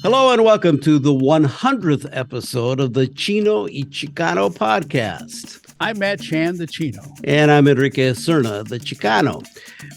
Hello and welcome to the 100th episode of the Chino Y Chicano podcast. I'm Matt Chan, the Chino. And I'm Enrique Cerna, the Chicano.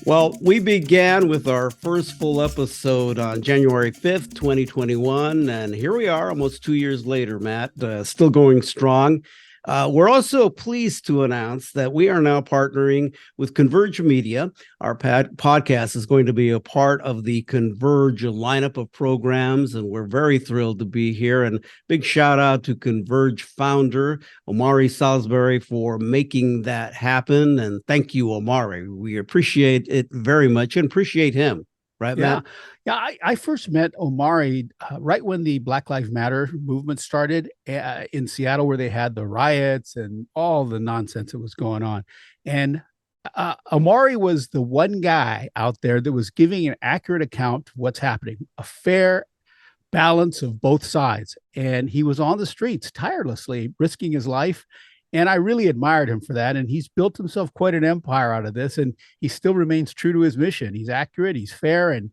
Well, we began with our first full episode on January 5th, 2021. And here we are almost 2 years later, Matt, still going strong. We're also pleased to announce that we are now partnering with Converge Media. Our podcast is going to be a part of the Converge lineup of programs, and we're very thrilled to be here. And big shout out to Converge founder Omari Salisbury for making that happen. And thank you, Omari. We appreciate it very much and appreciate him. Right, Matt? Yeah, I first met Omari right when the Black Lives Matter movement started in Seattle, where they had the riots and all the nonsense that was going on. And Omari was the one guy out there that was giving an accurate account of what's happening, a fair balance of both sides. And he was on the streets tirelessly, risking his life. And I really admired him for that. And he's built himself quite an empire out of this. And he still remains true to his mission. He's accurate, he's fair, and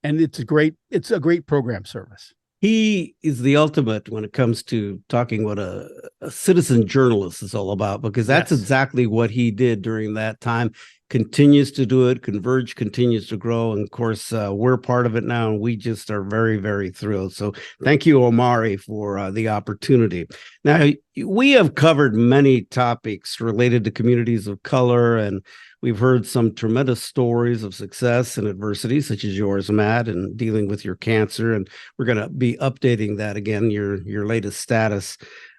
it's a great program service. He is the ultimate when it comes to talking what a citizen journalist is all about, because that's exactly what he did during that time. Continues to do it. Converge continues to grow. And of course, we're part of it now, and we just are very, very thrilled. So thank you, Omari, for the opportunity. Now, we have covered many topics related to communities of color, and we've heard some tremendous stories of success and adversity, such as yours, Matt, and dealing with your cancer. And we're going to be updating that again, your latest status.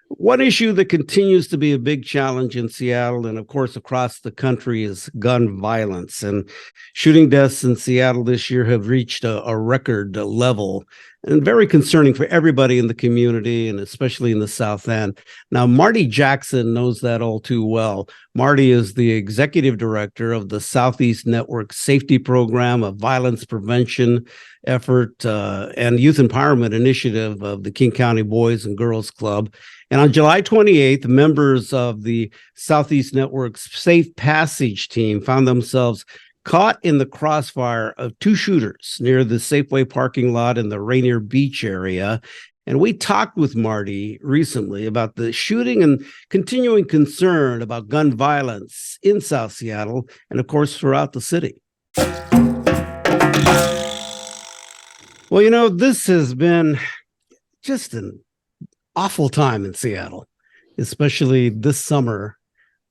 One issue that continues to be a big challenge in Seattle and, of course, across the country is gun violence. And shooting deaths in Seattle this year have reached a record level, and very concerning for everybody in the community, and especially in the South End. Now, Marty Jackson knows that all too well. Marty is the executive director of the Southeast Network Safety Program, a violence prevention effort and youth empowerment initiative of the King County Boys and Girls Club. And on July 28th, members of the Southeast Network's Safe Passage team found themselves caught in the crossfire of two shooters near the Safeway parking lot in the Rainier Beach area. And we talked with Marty recently about the shooting and continuing concern about gun violence in South Seattle and, of course, throughout the city. Well, this has been just an awful time in Seattle, especially this summer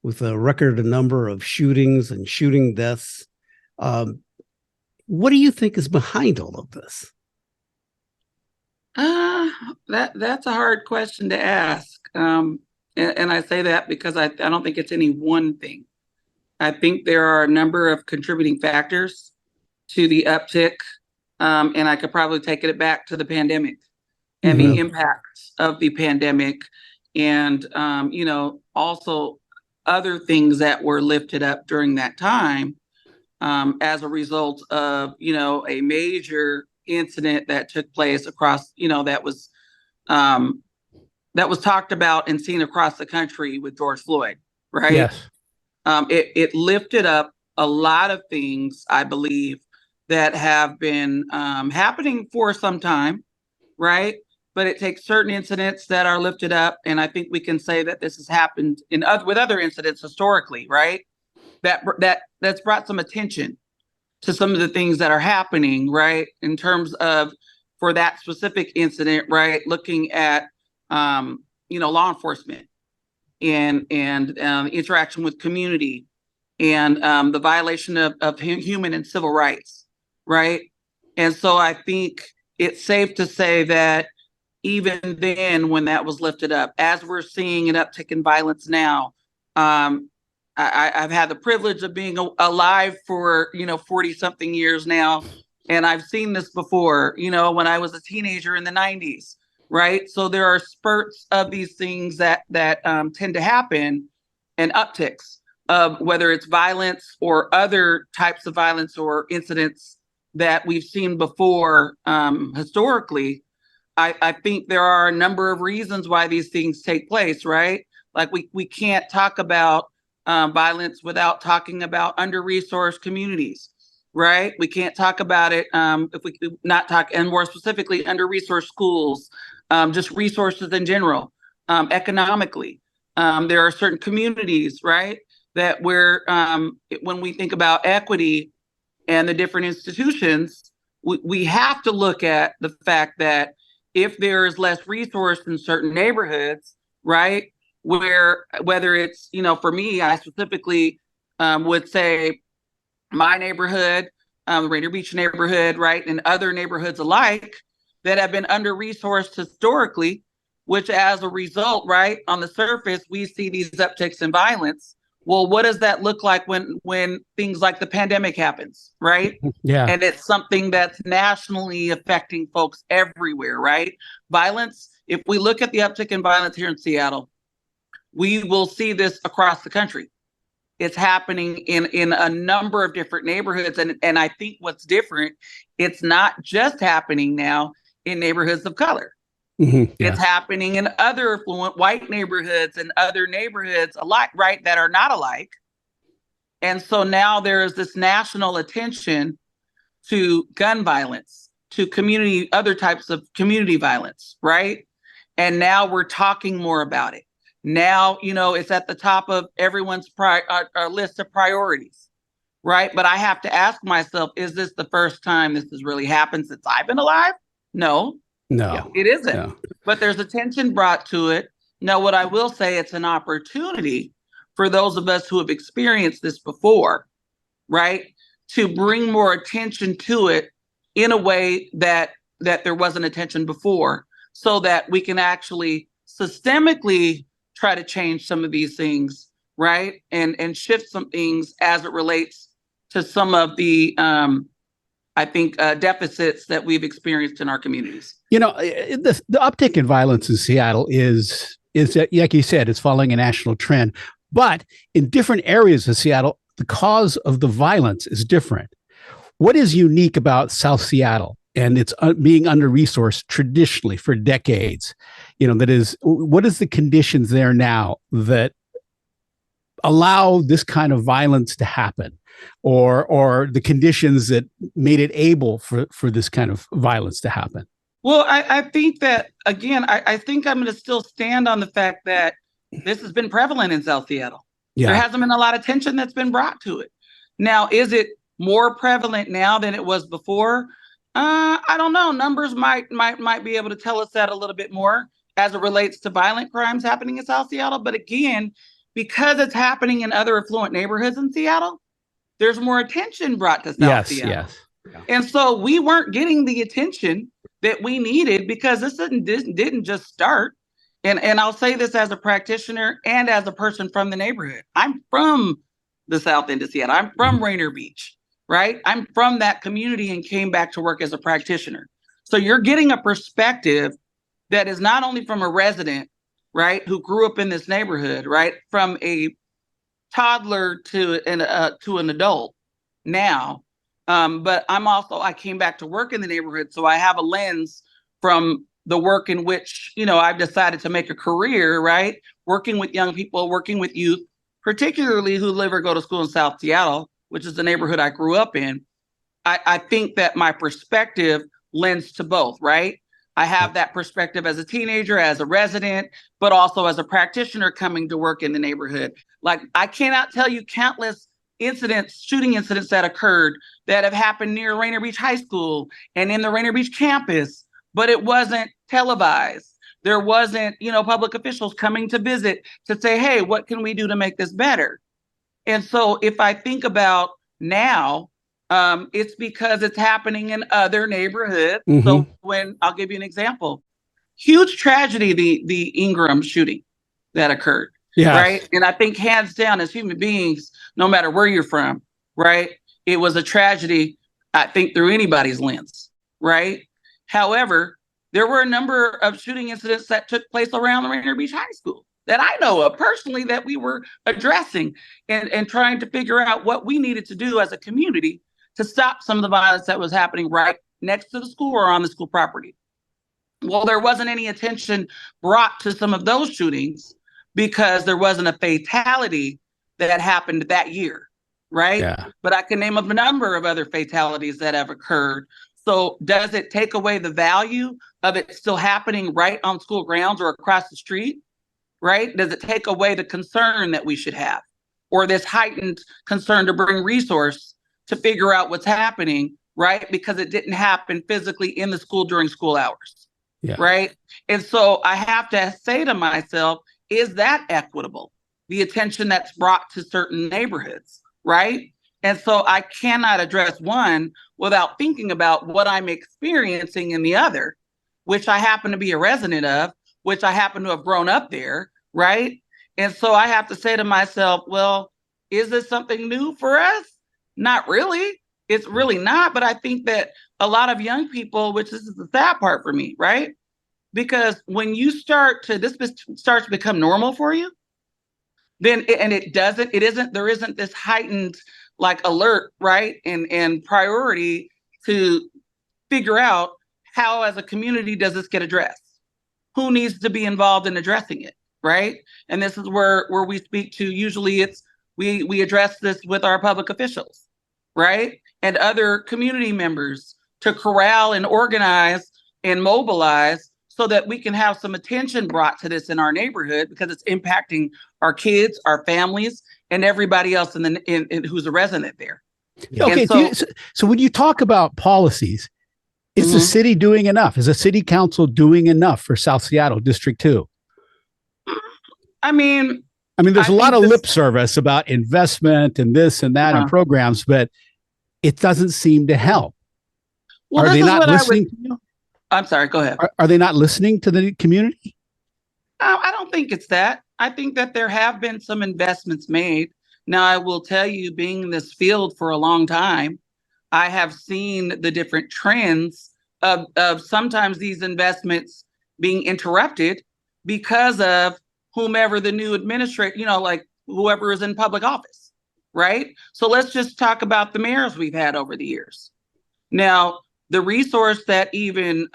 with a record number of shootings and shooting deaths. What do you think is behind all of this? That's a hard question to ask. And I say that because I don't think it's any one thing. I think there are a number of contributing factors to the uptick. And I could probably take it back to the pandemic and the impacts of the pandemic, and also other things that were lifted up during that time as a result of a major incident that took place across that was talked about and seen across the country with George Floyd, right? Yes. It lifted up a lot of things, I believe, that have been happening for some time, right? But it takes certain incidents that are lifted up, and I think we can say that this has happened with other incidents historically, right? That's brought some attention to some of the things that are happening, right? In terms of, for that specific incident, right? Looking at law enforcement and interaction with community and the violation of human and civil rights, right? And so I think it's safe to say that even then, when that was lifted up, as we're seeing an uptick in violence now, I've had the privilege of being alive for 40-something years now, and I've seen this before. When I was a teenager in the 90s, right? So there are spurts of these things that tend to happen, and upticks of whether it's violence or other types of violence or incidents that we've seen before historically. I think there are a number of reasons why these things take place, right? Like we can't talk about violence without talking about under-resourced communities, right? We can't talk about it if we could not talk, and more specifically, under-resourced schools, just resources in general, economically. There are certain communities, right, that when we think about equity and the different institutions, we have to look at the fact that if there is less resource in certain neighborhoods, right, whether it's, for me, I specifically would say my neighborhood, the Rainier Beach neighborhood, right, and other neighborhoods alike that have been under-resourced historically, which as a result, right, on the surface, we see these upticks in violence. Well, what does that look like when things like the pandemic happens, right? Yeah. And it's something that's nationally affecting folks everywhere, right? Violence, if we look at the uptick in violence here in Seattle, we will see this across the country. It's happening in a number of different neighborhoods. And I think what's different, it's not just happening now in neighborhoods of color. Mm-hmm. Yeah. It's happening in other affluent white neighborhoods and other neighborhoods alike, right, that are not alike. And so now there is this national attention to gun violence, to other types of community violence, right? And now we're talking more about it. Now, it's at the top of everyone's list of priorities, right? But I have to ask myself, is this the first time this has really happened since I've been alive? No, it isn't. No. But there's attention brought to it. Now, what I will say, it's an opportunity for those of us who have experienced this before, right, to bring more attention to it in a way that there wasn't attention before, so that we can actually systemically try to change some of these things, right? And shift some things as it relates to some of the, I think, deficits that we've experienced in our communities. The uptick in violence in Seattle is like you said, it's following a national trend. But in different areas of Seattle, the cause of the violence is different. What is unique about South Seattle and it's being under-resourced traditionally for decades? What is the conditions there now that allow this kind of violence to happen, or the conditions that made it able for this kind of violence to happen? Well, I think that, again, I think I'm going to still stand on the fact that this has been prevalent in South Seattle. Yeah. There hasn't been a lot of attention that's been brought to it. Now, is it more prevalent now than it was before? I don't know. Numbers might be able to tell us that a little bit more as it relates to violent crimes happening in South Seattle. But again, because it's happening in other affluent neighborhoods in Seattle, there's more attention brought to South Seattle. Yes. And so we weren't getting the attention that we needed because this didn't just start. And I'll say this as a practitioner and as a person from the neighborhood. I'm from the South End of Seattle. I'm from Rainier Beach, right? I'm from that community and came back to work as a practitioner. So you're getting a perspective that is not only from a resident, right, who grew up in this neighborhood, right, from a toddler to an adult now. But I came back to work in the neighborhood, so I have a lens from the work in which, I've decided to make a career, right, working with young people, working with youth, particularly who live or go to school in South Seattle, which is the neighborhood I grew up in. I think that my perspective lends to both, right? I have that perspective as a teenager, as a resident, but also as a practitioner coming to work in the neighborhood. Like, I cannot tell you countless shooting incidents that occurred that have happened near Rainier Beach High School and in the Rainier Beach campus, but it wasn't televised. There wasn't, public officials coming to visit to say, hey, what can we do to make this better? And so if I think about now, it's because it's happening in other neighborhoods. Mm-hmm. So I'll give you an example, huge tragedy, the Ingram shooting that occurred. Yeah. Right. And I think hands down, as human beings, no matter where you're from, right, it was a tragedy, I think, through anybody's lens. Right. However, there were a number of shooting incidents that took place around the Rainier Beach High School that I know of personally that we were addressing and trying to figure out what we needed to do as a community to stop some of the violence that was happening right next to the school or on the school property. Well, there wasn't any attention brought to some of those shootings because there wasn't a fatality that happened that year, right? Yeah. But I can name a number of other fatalities that have occurred. So does it take away the value of it still happening right on school grounds or across the street, right? Does it take away the concern that we should have, or this heightened concern to bring resource to figure out what's happening, right? Because it didn't happen physically in the school during school hours, Yeah. right? And so I have to say to myself, is that equitable? The attention that's brought to certain neighborhoods, right? And so I cannot address one without thinking about what I'm experiencing in the other, which I happen to be a resident of, which I happen to have grown up there, right? And so I have to say to myself, well, is this something new for us? Not really. It's really not. But I think that a lot of young people, which this is the sad part for me, right? Because when you starts to become normal for you, then there isn't this heightened like alert, right? And priority to figure out how as a community does this get addressed? Who needs to be involved in addressing it, right? And this is where we speak to, usually we address this with our public officials, right? And other community members to corral and organize and mobilize so that we can have some attention brought to this in our neighborhood, because it's impacting our kids, our families, and everybody else in who's a resident there. Okay, so when you talk about policies, is the city doing enough? Is the city council doing enough for South Seattle District 2? I mean, there's a lot of lip service about investment and this and that and programs, but it doesn't seem to help. Well, are they not listening to you? I'm sorry, go ahead. Are they not listening to the community? I don't think it's that. I think that there have been some investments made. Now, I will tell you, being in this field for a long time, I have seen the different trends of sometimes these investments being interrupted because of whomever the new administrator, like whoever is in public office, right? So let's just talk about the mayors we've had over the years. Now, the resource that even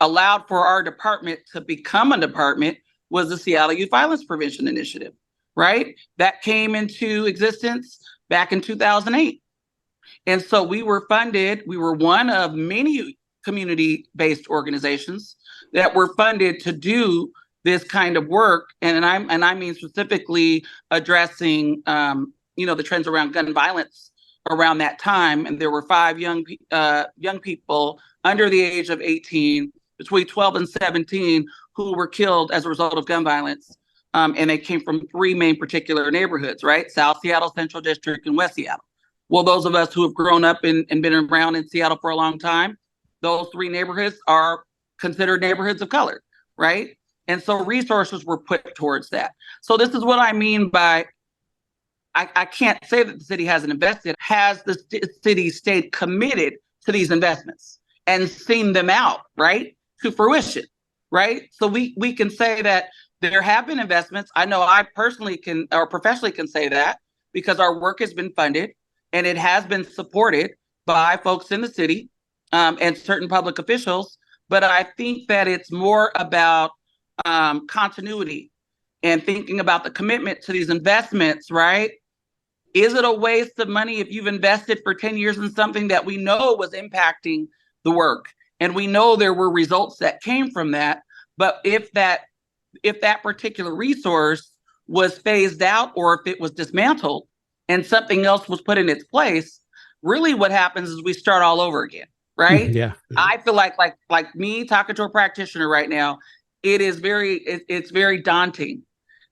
allowed for our department to become a department was the Seattle Youth Violence Prevention Initiative, right? That came into existence back in 2008. And so we were funded. We were one of many community-based organizations that were funded to do this kind of work. And I mean specifically addressing, the trends around gun violence around that time. And there were 5 young people under the age of 18, between 12 and 17, who were killed as a result of gun violence. And they came from 3 main particular neighborhoods, right? South Seattle, Central District, and West Seattle. Well, those of us who have grown up and been around in Seattle for a long time, those 3 neighborhoods are considered neighborhoods of color, right? And so resources were put towards that. So this is what I mean by, I can't say that the city hasn't invested. Has the city stayed committed to these investments and seen them out, right, to fruition, right? So we can say that there have been investments. I know I personally can, or professionally can say that, because our work has been funded and it has been supported by folks in the city and certain public officials. But I think that it's more about continuity and thinking about the commitment to these investments, right? Is it a waste of money if you've invested for 10 years in something that we know was impacting the work, and we know there were results that came from that? But if that particular resource was phased out, or if it was dismantled and something else was put in its place, really what happens is we start all over again, right? Yeah. I feel like me talking to a practitioner right now, it's very daunting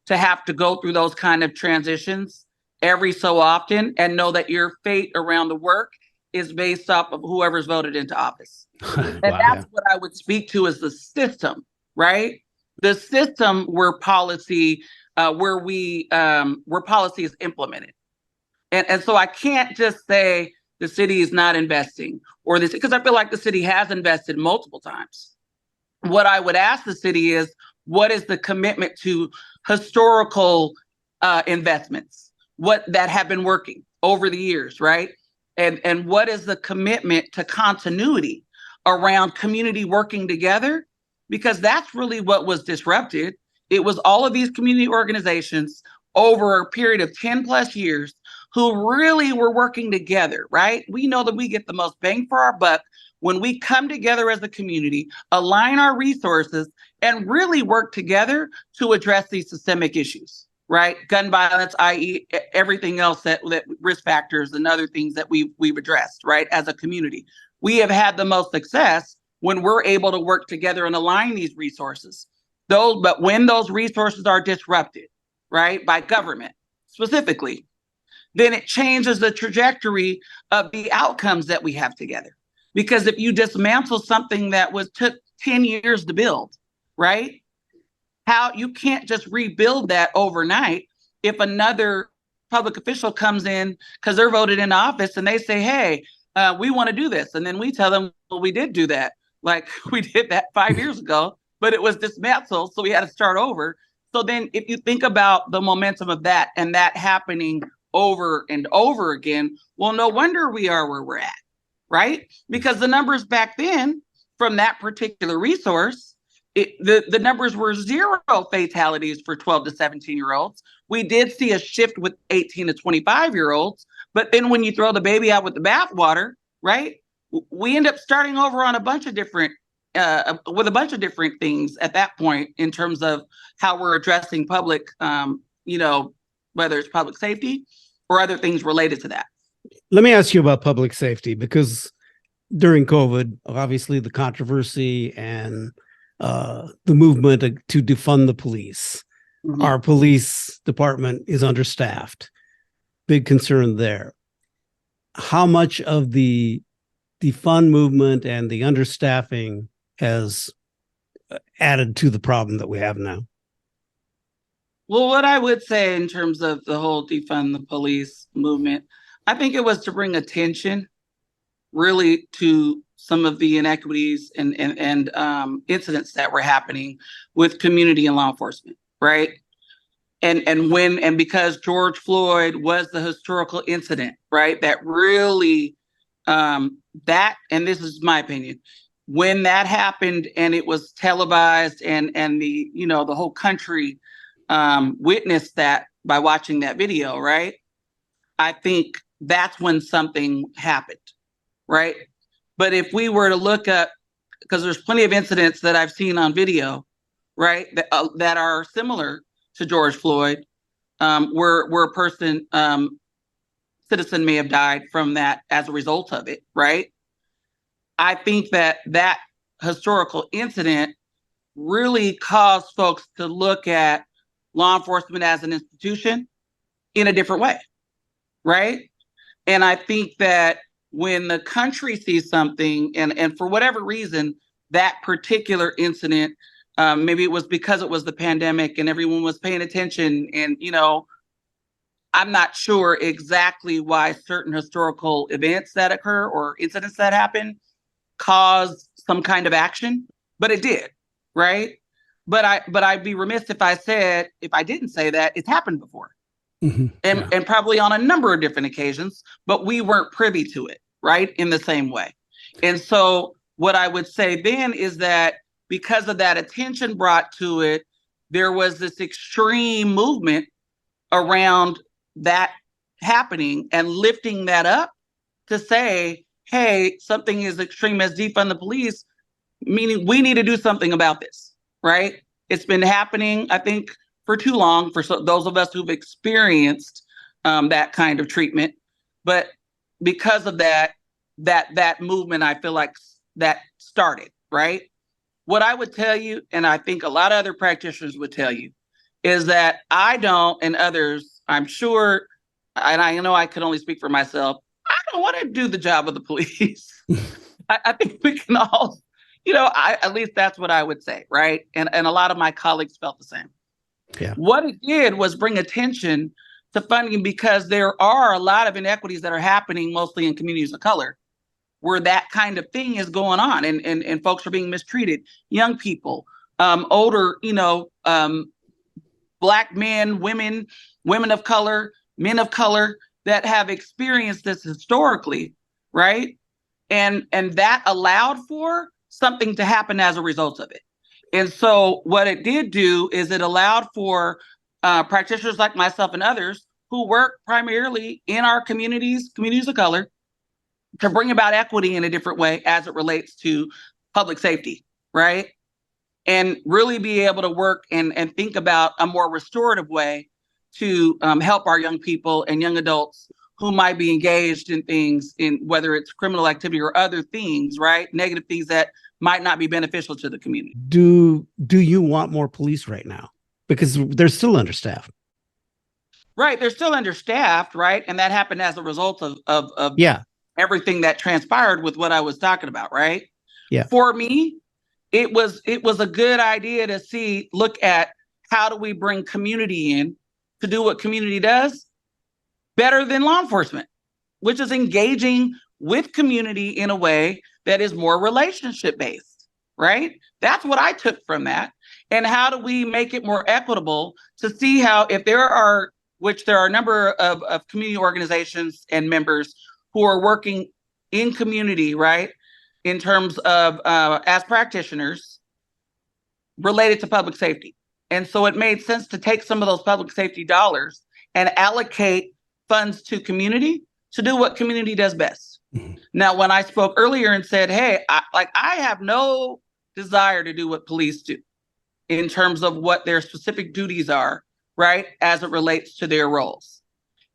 to have to go through those kind of transitions every so often and know that your fate around the work is based off of whoever's voted into office. And that's what I would speak to as the system, right? The system where policy is implemented. And so I can't just say the city is not investing, or this, because I feel like the city has invested multiple times. What I would ask the city is, what is the commitment to historical investments, what that have been working over the years, right? And what is the commitment to continuity around community working together? Because that's really what was disrupted. It was all of these community organizations over a period of 10 plus years who really were working together, right? We know that we get the most bang for our buck when we come together as a community, align our resources, and really work together to address these systemic issues, right? Gun violence, i.e. everything else that risk factors and other things that we've addressed, right? As a community. We have had the most success when we're able to work together and align these resources. But when those resources are disrupted, right, by government specifically, then it changes the trajectory of the outcomes that we have together. Because if you dismantle something that took 10 years to build, right? How you can't just rebuild that overnight if another public official comes in because they're voted in office and they say, hey, we want to do this. And then we tell them, well, we did do that. Like we did that 5 years ago, but it was dismantled. So we had to start over. So then if you think about the momentum of that and that happening over and over again, well, no wonder we are where we're at, right? Because the numbers back then from that particular resource, the numbers were 0 fatalities for 12 to 17-year-olds. We did see a shift with 18 to 25-year-olds, but then when you throw the baby out with the bathwater, right? We end up starting over on a bunch of different with a bunch of different things at that point in terms of how we're addressing public, whether it's public safety or other things related to that. Let me ask you about public safety, because during COVID, obviously the controversy and the movement to defund the police. Mm-hmm. Our police department is understaffed. Big concern there. How much of the defund movement and the understaffing has added to the problem that we have now? Well, what I would say in terms of the whole defund the police movement, I think it was to bring attention really to some of the inequities and incidents that were happening with community and law enforcement, right? And because George Floyd was the historical incident, right? That really, and this is my opinion, when that happened and it was televised and the, the whole country witnessed that by watching that video, right? I think that's when something happened, right? But if we were to look up, because there's plenty of incidents that I've seen on video, right, that are similar to George Floyd, where a person, citizen may have died from that as a result of it, right? I think that historical incident really caused folks to look at law enforcement as an institution in a different way, right? And I think that when the country sees something, and for whatever reason, that particular incident, maybe it was because it was the pandemic and everyone was paying attention, and I'm not sure exactly why certain historical events that occur or incidents that happen cause some kind of action, but it did, right? But I'd be remiss if I didn't say that it's happened before. Mm-hmm. And probably on a number of different occasions, but we weren't privy to it, right? In the same way. And so what I would say then is that because of that attention brought to it, there was this extreme movement around that happening and lifting that up to say, hey, something as extreme as defund the police, meaning we need to do something about this, right? It's been happening, I think, for too long for those of us who've experienced that kind of treatment. But because of that movement, I feel like that started, right? What I would tell you, and I think a lot of other practitioners would tell you, is that I don't, and others, I'm sure, and I know I can only speak for myself, I don't want to do the job of the police. I think we can all, at least that's what I would say, right? And a lot of my colleagues felt the same. Yeah. What it did was bring attention to funding, because there are a lot of inequities that are happening mostly in communities of color where that kind of thing is going on, and folks are being mistreated. Young people, older, Black men, women of color, men of color that have experienced this historically, right? And that allowed for something to happen as a result of it. And so what it did do is it allowed for practitioners like myself and others who work primarily in our communities of color, to bring about equity in a different way as it relates to public safety, right? And really be able to work and think about a more restorative way to help our young people and young adults who might be engaged in things, in whether it's criminal activity or other things, right? Negative things that might not be beneficial to the community. Do you want more police right now? Because they're still understaffed. Right. They're still understaffed, right? And that happened as a result of everything that transpired with what I was talking about, right? Yeah. For me, it was a good idea to look at how do we bring community in to do what community does better than law enforcement, which is engaging with community in a way that is more relationship based, right? That's what I took from that. And how do we make it more equitable to see how, if there are a number of community organizations and members who are working in community, right? In terms of as practitioners related to public safety. And so it made sense to take some of those public safety dollars and allocate funds to community to do what community does best. Mm-hmm. Now, when I spoke earlier and said, hey, I have no desire to do what police do in terms of what their specific duties are, right, as it relates to their roles.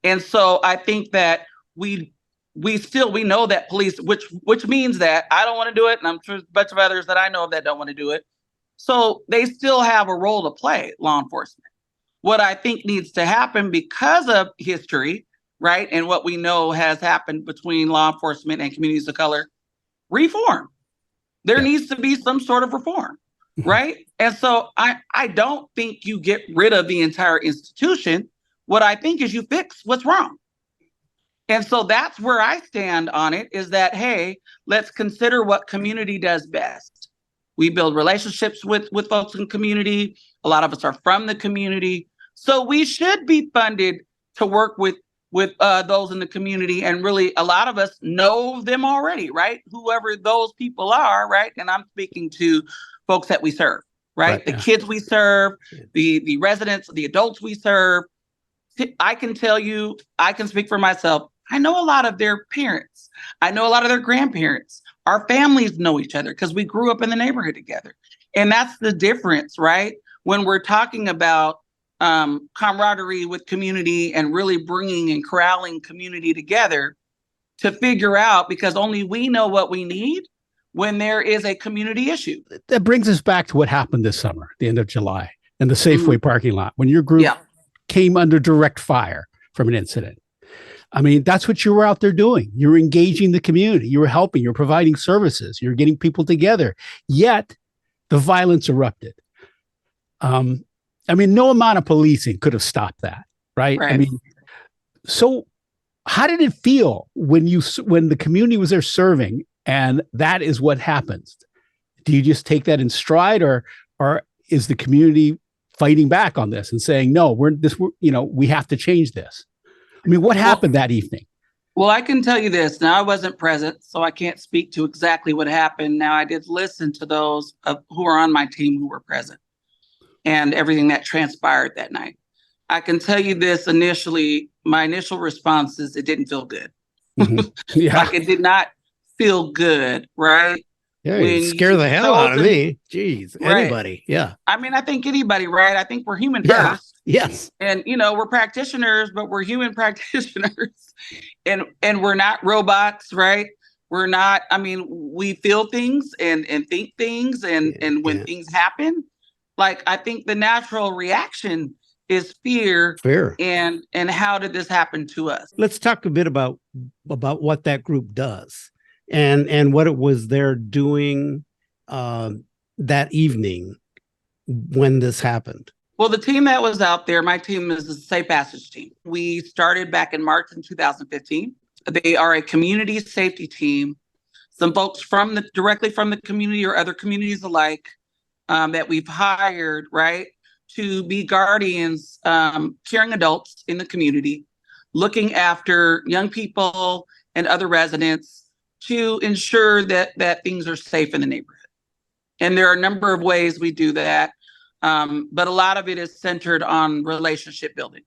And so I think that we know that police, which means that I don't want to do it, and I'm sure there's a bunch of others that I know of that don't want to do it. So they still have a role to play, law enforcement. What I think needs to happen because of history, right, and what we know has happened between law enforcement and communities of color, reform. There needs to be some sort of reform, right? And so I don't think you get rid of the entire institution. What I think is you fix what's wrong. And so that's where I stand on it, is that, hey, let's consider what community does best. We build relationships with folks in community. A lot of us are from the community. So we should be funded to work with those in the community. And really, a lot of us know them already, right? Whoever those people are, right? And I'm speaking to folks that we serve, right? The kids we serve, the residents, the adults we serve. I can tell you, I can speak for myself. I know a lot of their parents. I know a lot of their grandparents. Our families know each other because we grew up in the neighborhood together. And that's the difference, right? When we're talking about camaraderie with community and really bringing and corralling community together to figure out, because only we know what we need when there is a community issue. That brings us back to what happened this summer, the end of July, in the Safeway parking lot, when your group came under direct fire from an incident. I mean, that's what you were out there doing. You were engaging the community. You were helping. You're providing services. You're getting people together. Yet, the violence erupted. I mean, no amount of policing could have stopped that, right? I mean, so how did it feel when the community was there serving, and that is what happens? Do you just take that in stride, or is the community fighting back on this and saying, no, we have to change this? I mean, what happened that evening? Well, I can tell you this. Now, I wasn't present, so I can't speak to exactly what happened. Now, I did listen to those who are on my team who were present and everything that transpired that night. I can tell you this initially, my initial response is it didn't feel good. Mm-hmm. Like it did not feel good, right? Yeah, you scare the hell out of me. Jeez, anybody. Yeah. I mean, I think anybody, right? I think we're human first. Yes. And, we're practitioners, but we're human practitioners and we're not robots, right? We're not, we feel things and think things and when things happen, like, I think the natural reaction is fear. And how did this happen to us? Let's talk a bit about what that group does and what it was there doing that evening when this happened. Well, the team that was out there, my team is the Safe Passage team. We started back in March in 2015. They are a community safety team. Some folks directly from the community or other communities alike that we've hired, right, to be guardians, caring adults in the community, looking after young people and other residents to ensure that things are safe in the neighborhood. And there are a number of ways we do that. But a lot of it is centered on relationship building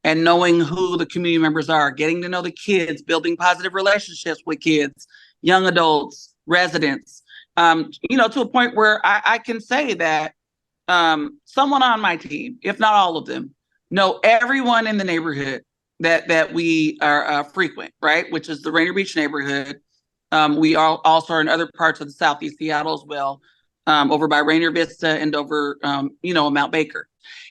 and knowing who the community members are, getting to know the kids, building positive relationships with kids, young adults, residents, to a point where I can say that someone on my team, if not all of them, know everyone in the neighborhood that we are frequent, right? Which is the Rainier Beach neighborhood. We also are in other parts of the Southeast Seattle as well, over by Rainier Vista and over, Mount Baker.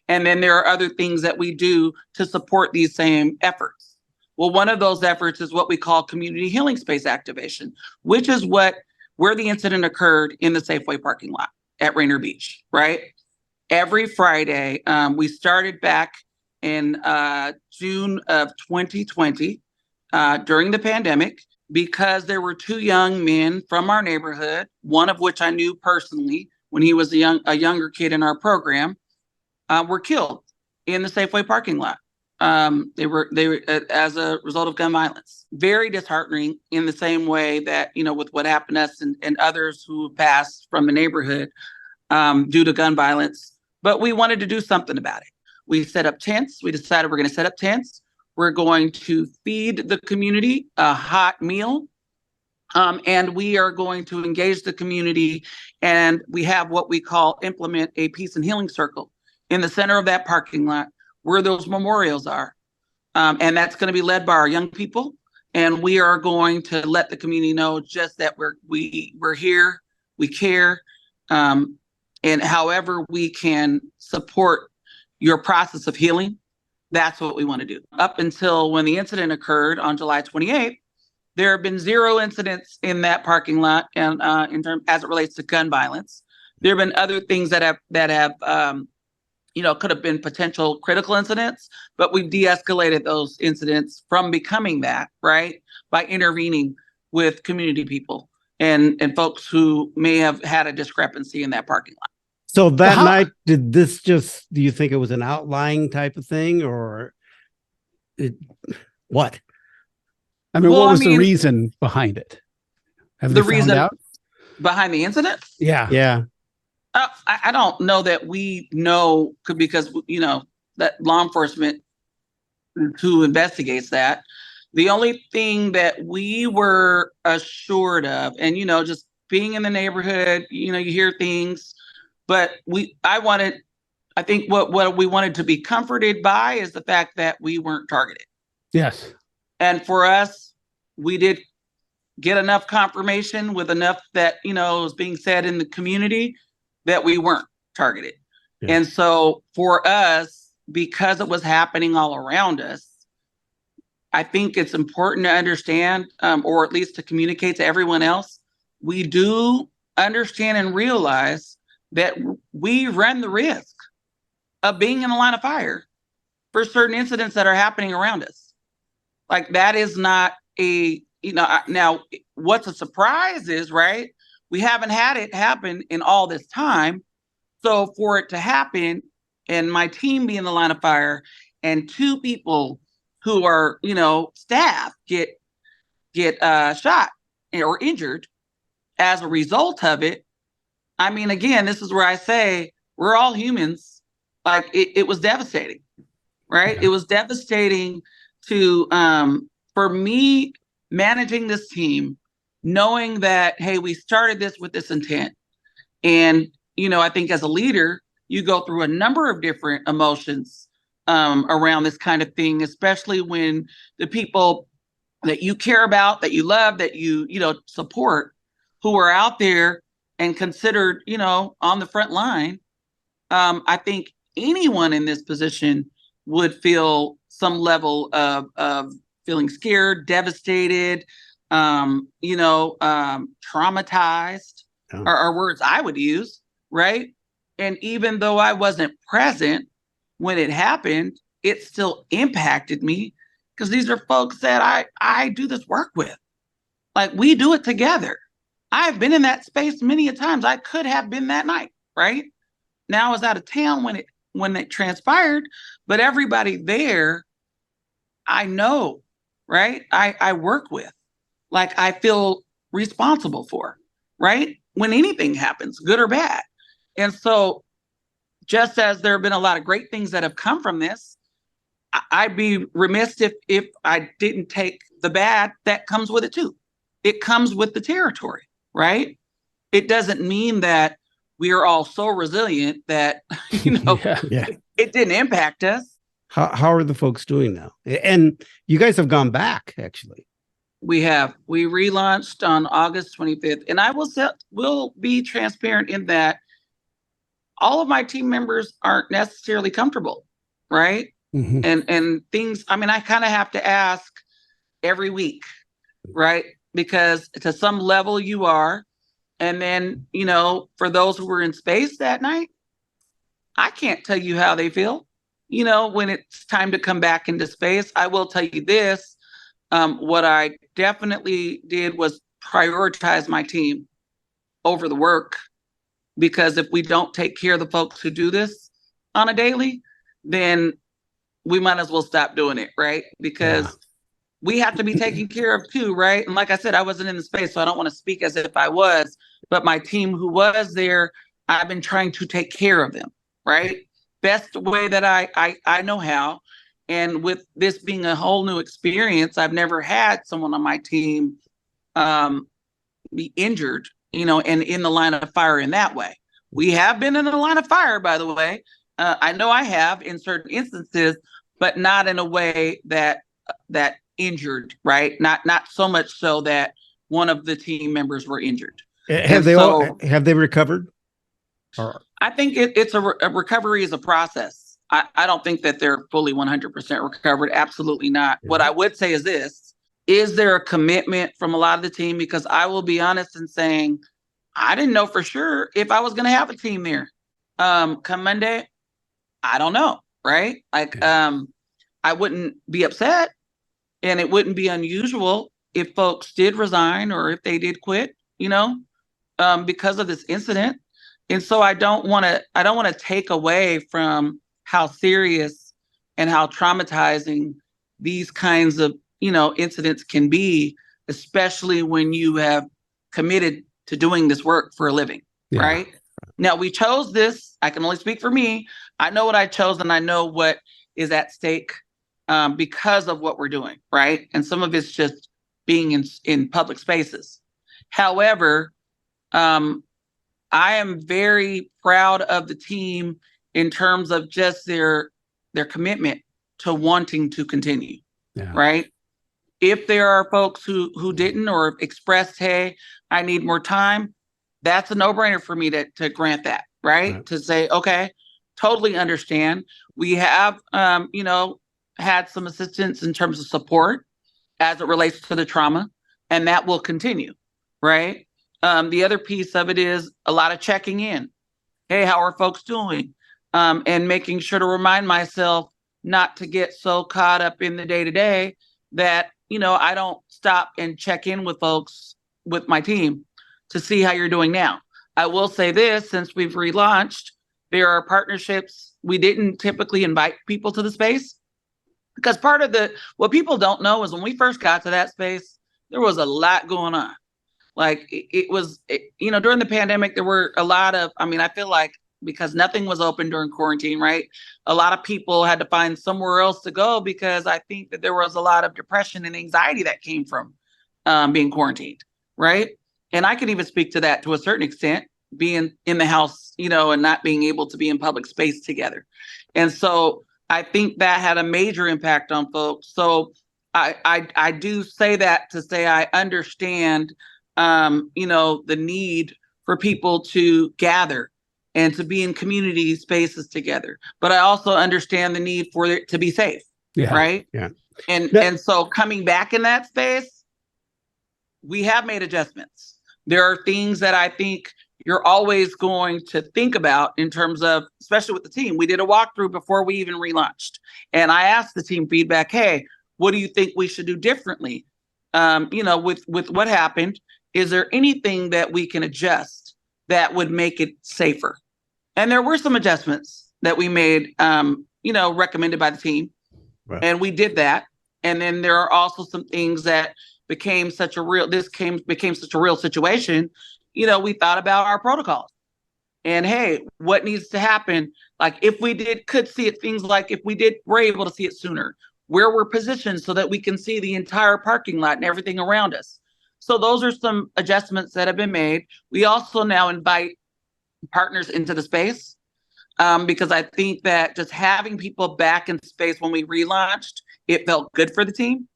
And then there are other things that we do to support these same efforts. Well, one of those efforts is what we call community healing space activation, which is where the incident occurred in the Safeway parking lot at Rainier Beach, right? Every Friday, we started back in June of 2020 during the pandemic, because there were two young men from our neighborhood, one of which I knew personally when he was a younger kid in our program, were killed in the Safeway parking lot. They were as a result of gun violence. Very disheartening, in the same way that, with what happened to us and others who passed from the neighborhood due to gun violence. But we wanted to do something about it. We set up tents. We decided we're going to set up tents. We're going to feed the community a hot meal. And we are going to engage the community. And we have what we call implement a peace and healing circle in the center of that parking lot where those memorials are. And that's going to be led by our young people. And we are going to let the community know just that we're here, we care, and however we can support your process of healing, that's what we want to do. Up until when the incident occurred on July 28th, there have been 0 incidents in that parking lot, and as it relates to gun violence. There have been other things that have could have been potential critical incidents, but we've de-escalated those incidents from becoming that, right? By intervening with community people and folks who may have had a discrepancy in that parking lot. So that night, do you think it was an outlying type of thing, or what? I mean, what was the reason behind it? Have the reason out? Behind the incident? Yeah. Yeah. I don't know that we know, because, that law enforcement who investigates that. The only thing that we were assured of, and, just being in the neighborhood, you hear things, but I think what we wanted to be comforted by is the fact that we weren't targeted. Yes. And for us, we did get enough confirmation with enough that, was being said in the community that we weren't targeted. Yeah. And so for us, because it was happening all around us, I think it's important to understand, or at least to communicate to everyone else, we do understand and realize that we run the risk of being in the line of fire for certain incidents that are happening around us. Like, that is not now what's a surprise is, right? We haven't had it happen in all this time. So for it to happen and my team be in the line of fire and 2 people who are, staff get shot or injured as a result of it. I mean, again, this is where I say we're all humans. Like, it was devastating, right? Yeah. It was devastating to, for me, managing this team, knowing that, hey, we started this with this intent. And, I think as a leader, you go through a number of different emotions around this kind of thing, especially when the people that you care about, that you love, that you support, who are out there and considered, on the front line. I think anyone in this position would feel some level of feeling scared, devastated, traumatized, are words I would use, right? And even though I wasn't present when it happened, it still impacted me, because these are folks that I do this work with. Like, we do it together. I've been in that space many a times. I could have been that night, right? Now I was out of town when it transpired, but everybody there, I know, right? I work with, like, I feel responsible for, right? When anything happens, good or bad. And so, just as there have been a lot of great things that have come from this, I'd be remiss if I didn't take the bad that comes with it too. It comes with the territory, right? It doesn't mean that we are all so resilient that, Yeah. it didn't impact us. How are the folks doing now? And you guys have gone back, actually. We relaunched on August 25th, and I will be transparent in that all of my team members aren't necessarily comfortable, right? Mhm. And things, I mean, I kind of have to ask every week, right? Because to some level you are. And then, for those who were in space that night, I can't tell you how they feel. When it's time to come back into space, I will tell you this. What I definitely did was prioritize my team over the work, because if we don't take care of the folks who do this on a daily, then we might as well stop doing it, right? Because we have to be taken care of too, right? And like I said, I wasn't in the space, so I don't want to speak as if I was, but my team who was there, I've been trying to take care of them, right? Best way that I know how. And with this being a whole new experience, I've never had someone on my team be injured, and in the line of fire in that way. We have been in the line of fire, by the way. I know I have in certain instances, but not in a way that injured, right? Not so much so that one of the team members were injured. Have they recovered? Or I think it's a recovery is a process. I don't think that they're fully 100% recovered. Absolutely not. Yeah. What I would say is this: is there a commitment from a lot of the team? Because I will be honest in saying, I didn't know for sure if I was going to have a team there. Come Monday, I don't know, right? Like, I wouldn't be upset, and it wouldn't be unusual if folks did resign or if they did quit, because of this incident. And so I don't want to take away from how serious and how traumatizing these kinds of, incidents can be, especially when you have committed to doing this work for a living, right? Now, we chose this. I can only speak for me. I know what I chose, and I know what is at stake because of what we're doing, right? And some of it's just being in public spaces. However, I am very proud of the team in terms of just their commitment to wanting to continue, right? If there are folks who didn't or expressed, hey, I need more time, that's a no-brainer for me to grant that, right? To say, okay, totally understand. We have, had some assistance in terms of support as it relates to the trauma, and that will continue, right? The other piece of it is a lot of checking in. Hey, how are folks doing? And making sure to remind myself not to get so caught up in the day-to-day that, I don't stop and check in with folks, with my team, to see how you're doing now. I will say this, since we've relaunched, there are partnerships. We didn't typically invite people to the space, because part of what people don't know is when we first got to that space, there was a lot going on. Like it was, during the pandemic, there were a lot of, I feel like because nothing was open during quarantine, right? A lot of people had to find somewhere else to go, because I think that there was a lot of depression and anxiety that came from being quarantined, right? And I can even speak to that to a certain extent, being in the house, and not being able to be in public space together. And so I think that had a major impact on folks. So I do say that to say I understand, the need for people to gather and to be in community spaces together. But I also understand the need for it to be safe, right? Yeah. And so coming back in that space, we have made adjustments. There are things that I think you're always going to think about in terms of, especially with the team. We did a walkthrough before we even relaunched. And I asked the team feedback, hey, what do you think we should do differently? With what happened, is there anything that we can adjust that would make it safer? And there were some adjustments that we made, recommended by the team. Right. And we did that. And then there are also some things that became such a real situation. We thought about our protocols. And hey, what needs to happen? Like if we could see it, things like if we're able to see it sooner, where we're positioned so that we can see the entire parking lot and everything around us. So those are some adjustments that have been made. We also now invite partners into the space because I think that just having people back in space when we relaunched, it felt good for the team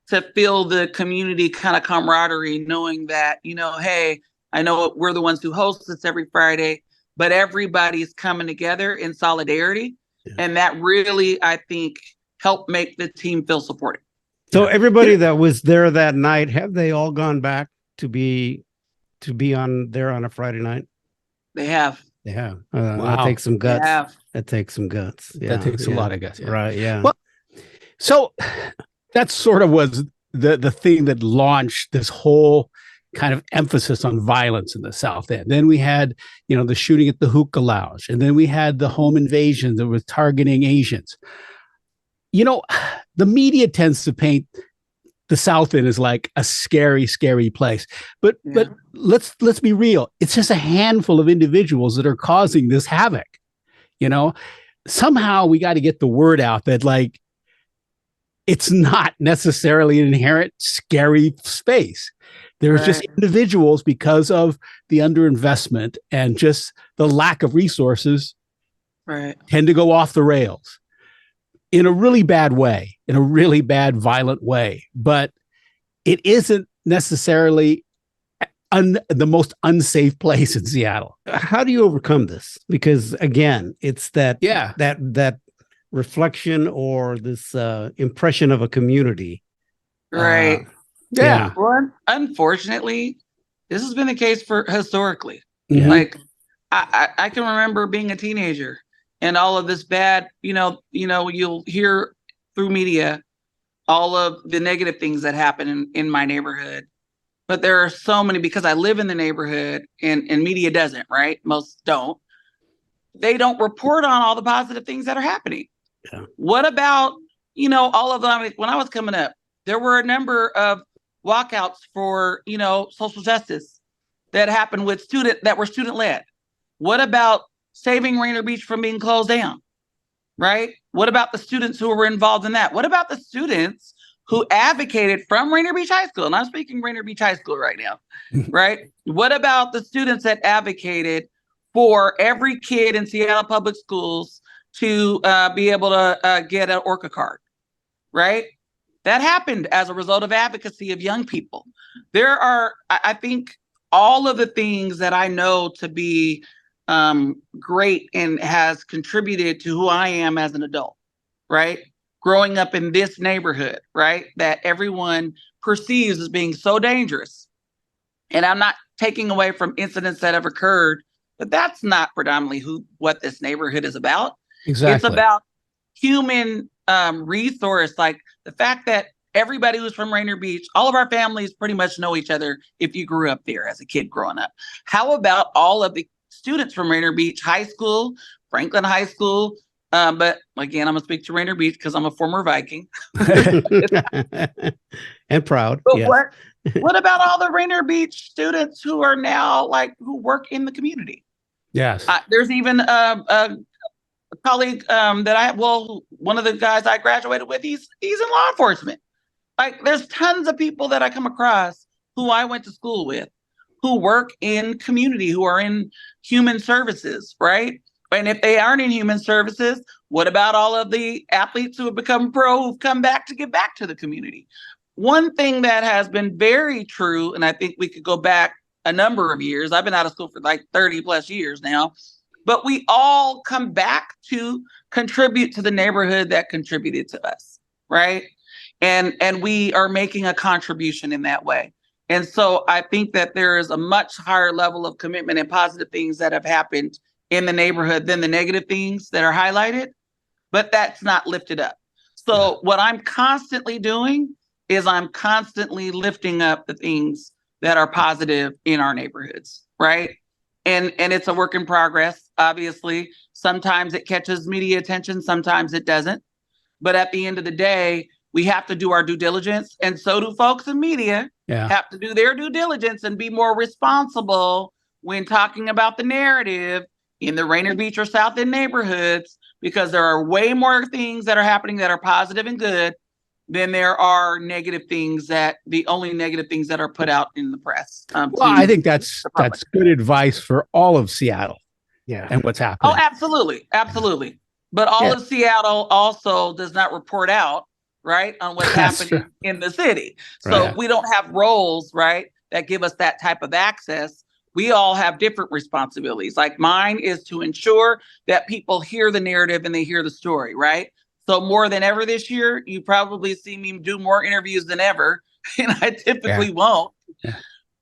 to feel the community kind of camaraderie, knowing that, hey, I know we're the ones who host this every Friday, but everybody's coming together in solidarity. Yeah. And that really, I think, helped make the team feel supported. So everybody that was there that night, have they all gone back to be on there on a Friday night? They have. They have. Wow. That takes some guts. That takes some guts. Yeah, that takes a lot of guts. Yeah. Right. Yeah. Well, so that sort of was the thing that launched this whole kind of emphasis on violence in the South End. Then we had, the shooting at the hookah lounge, and then we had the home invasion that was targeting Asians. The media tends to paint the South End as like a scary, scary place, but let's be real. It's just a handful of individuals that are causing this havoc. Somehow we got to get the word out that like it's not necessarily an inherent scary space. There's just individuals, because of the underinvestment and just the lack of resources, tend to go off the rails in a really bad way, in a really bad, violent way. But it isn't necessarily the most unsafe place in Seattle. How do you overcome this? Because again, it's that reflection or this impression of a community. Right. Yeah. Well, unfortunately, this has been the case for historically. Yeah. Like I can remember being a teenager and all of this bad, you'll hear through media all of the negative things that happen in my neighborhood. But there are so many, because I live in the neighborhood and media doesn't, right? Most don't. They don't report on all the positive things that are happening. Yeah. What about, all of them? When I was coming up, there were a number of walkouts for, social justice that happened that were student led. What about saving Rainier Beach from being closed down? Right? What about the students who were involved in that? What about the students who advocated from Rainier Beach High School? And I'm speaking Rainier Beach High School right now, right? What about the students that advocated for every kid in Seattle Public Schools to be able to get an ORCA card, right? That happened as a result of advocacy of young people. There are, I think, all of the things that I know to be great and has contributed to who I am as an adult, right? Growing up in this neighborhood, right? That everyone perceives as being so dangerous. And I'm not taking away from incidents that have occurred, but that's not predominantly what this neighborhood is about. Exactly. It's about human resource, like the fact that everybody who's from Rainier Beach, all of our families pretty much know each other if you grew up there as a kid growing up. How about all of the students from Rainier Beach High School, Franklin High School? But again, I'm going to speak to Rainier Beach because I'm a former Viking. And proud. But yes. What about all the Rainier Beach students who are now who work in the community? Yes. There's even a colleague one of the guys I graduated with, he's in law enforcement. There's tons of people that I come across who I went to school with, who work in community, who are in human services, right? And if they aren't in human services, what about all of the athletes who have become pro, who've come back to give back to the community? One thing that has been very true, and I think we could go back a number of years, I've been out of school for 30 plus years now, but we all come back to contribute to the neighborhood that contributed to us, right? And we are making a contribution in that way. And so I think that there is a much higher level of commitment and positive things that have happened in the neighborhood than the negative things that are highlighted, but that's not lifted up. So what I'm constantly doing is I'm constantly lifting up the things that are positive in our neighborhoods, right? And it's a work in progress. Obviously, sometimes it catches media attention, sometimes it doesn't. But at the end of the day, we have to do our due diligence, and so do folks in media have to do their due diligence and be more responsible when talking about the narrative in the Rainier Beach or South End neighborhoods, because there are way more things that are happening that are positive and good than there are negative things, that the only negative things that are put out in the press. Well, I think that's good advice for all of Seattle. Yeah. And what's happening. Oh, absolutely. Absolutely. But all of Seattle also does not report out, right, on what's happening in the city. So we don't have roles, right, that give us that type of access. We all have different responsibilities. Like mine is to ensure that people hear the narrative and they hear the story, right? So more than ever this year, you probably see me do more interviews than ever, and I typically won't,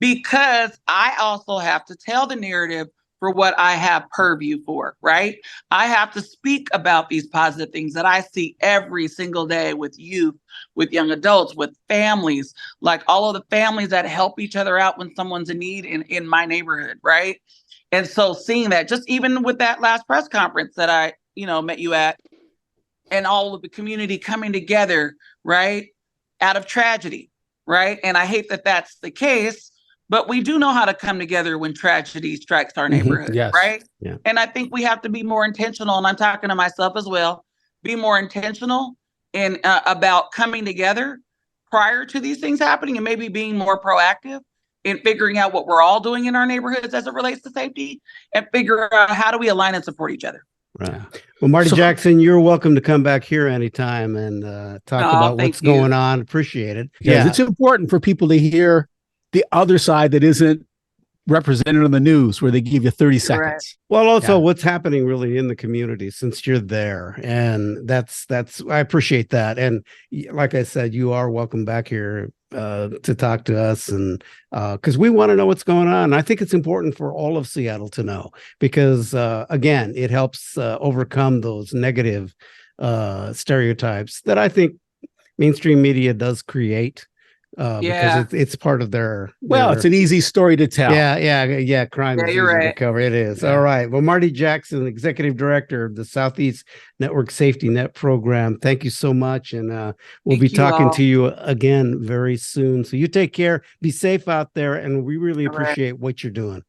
because I also have to tell the narrative for what I have purview for, right? I have to speak about these positive things that I see every single day with youth, with young adults, with families, like all of the families that help each other out when someone's in need in my neighborhood, right? And so seeing that, just even with that last press conference that I, met you at, and all of the community coming together, right, out of tragedy, right? And I hate that that's the case, but we do know how to come together when tragedy strikes our neighborhood, right? Yeah. And I think we have to be more intentional, and I'm talking to myself as well, be more intentional in about coming together prior to these things happening, and maybe being more proactive in figuring out what we're all doing in our neighborhoods as it relates to safety, and figure out how do we align and support each other. Right. Well, Marty Jackson, you're welcome to come back here anytime and talk about what's going on. Appreciate it. Yeah, it's important for people to hear the other side that isn't represented on the news, where they give you 30 seconds. Right. Well, also what's happening really in the community, since you're there. And that's, I appreciate that. And like I said, you are welcome back here to talk to us, and because we want to know what's going on. I think it's important for all of Seattle to know, because again, it helps overcome those negative stereotypes that I think mainstream media does create. Because it's part of their it's an easy story to tell. Crime is easy you're to cover. It is. All right. Well, Marty Jackson, Executive Director of the Southeast Network Safety Net Program, thank you so much. And we'll be talking to you again very soon. So you take care, be safe out there, and we really appreciate what you're doing.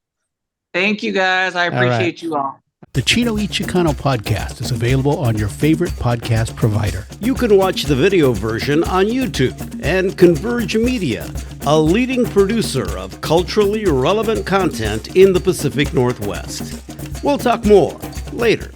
Thank you, guys. I appreciate you all. The Chino Y Chicano podcast is available on your favorite podcast provider. You can watch the video version on YouTube. And Converge Media, a leading producer of culturally relevant content in the Pacific Northwest. We'll talk more later.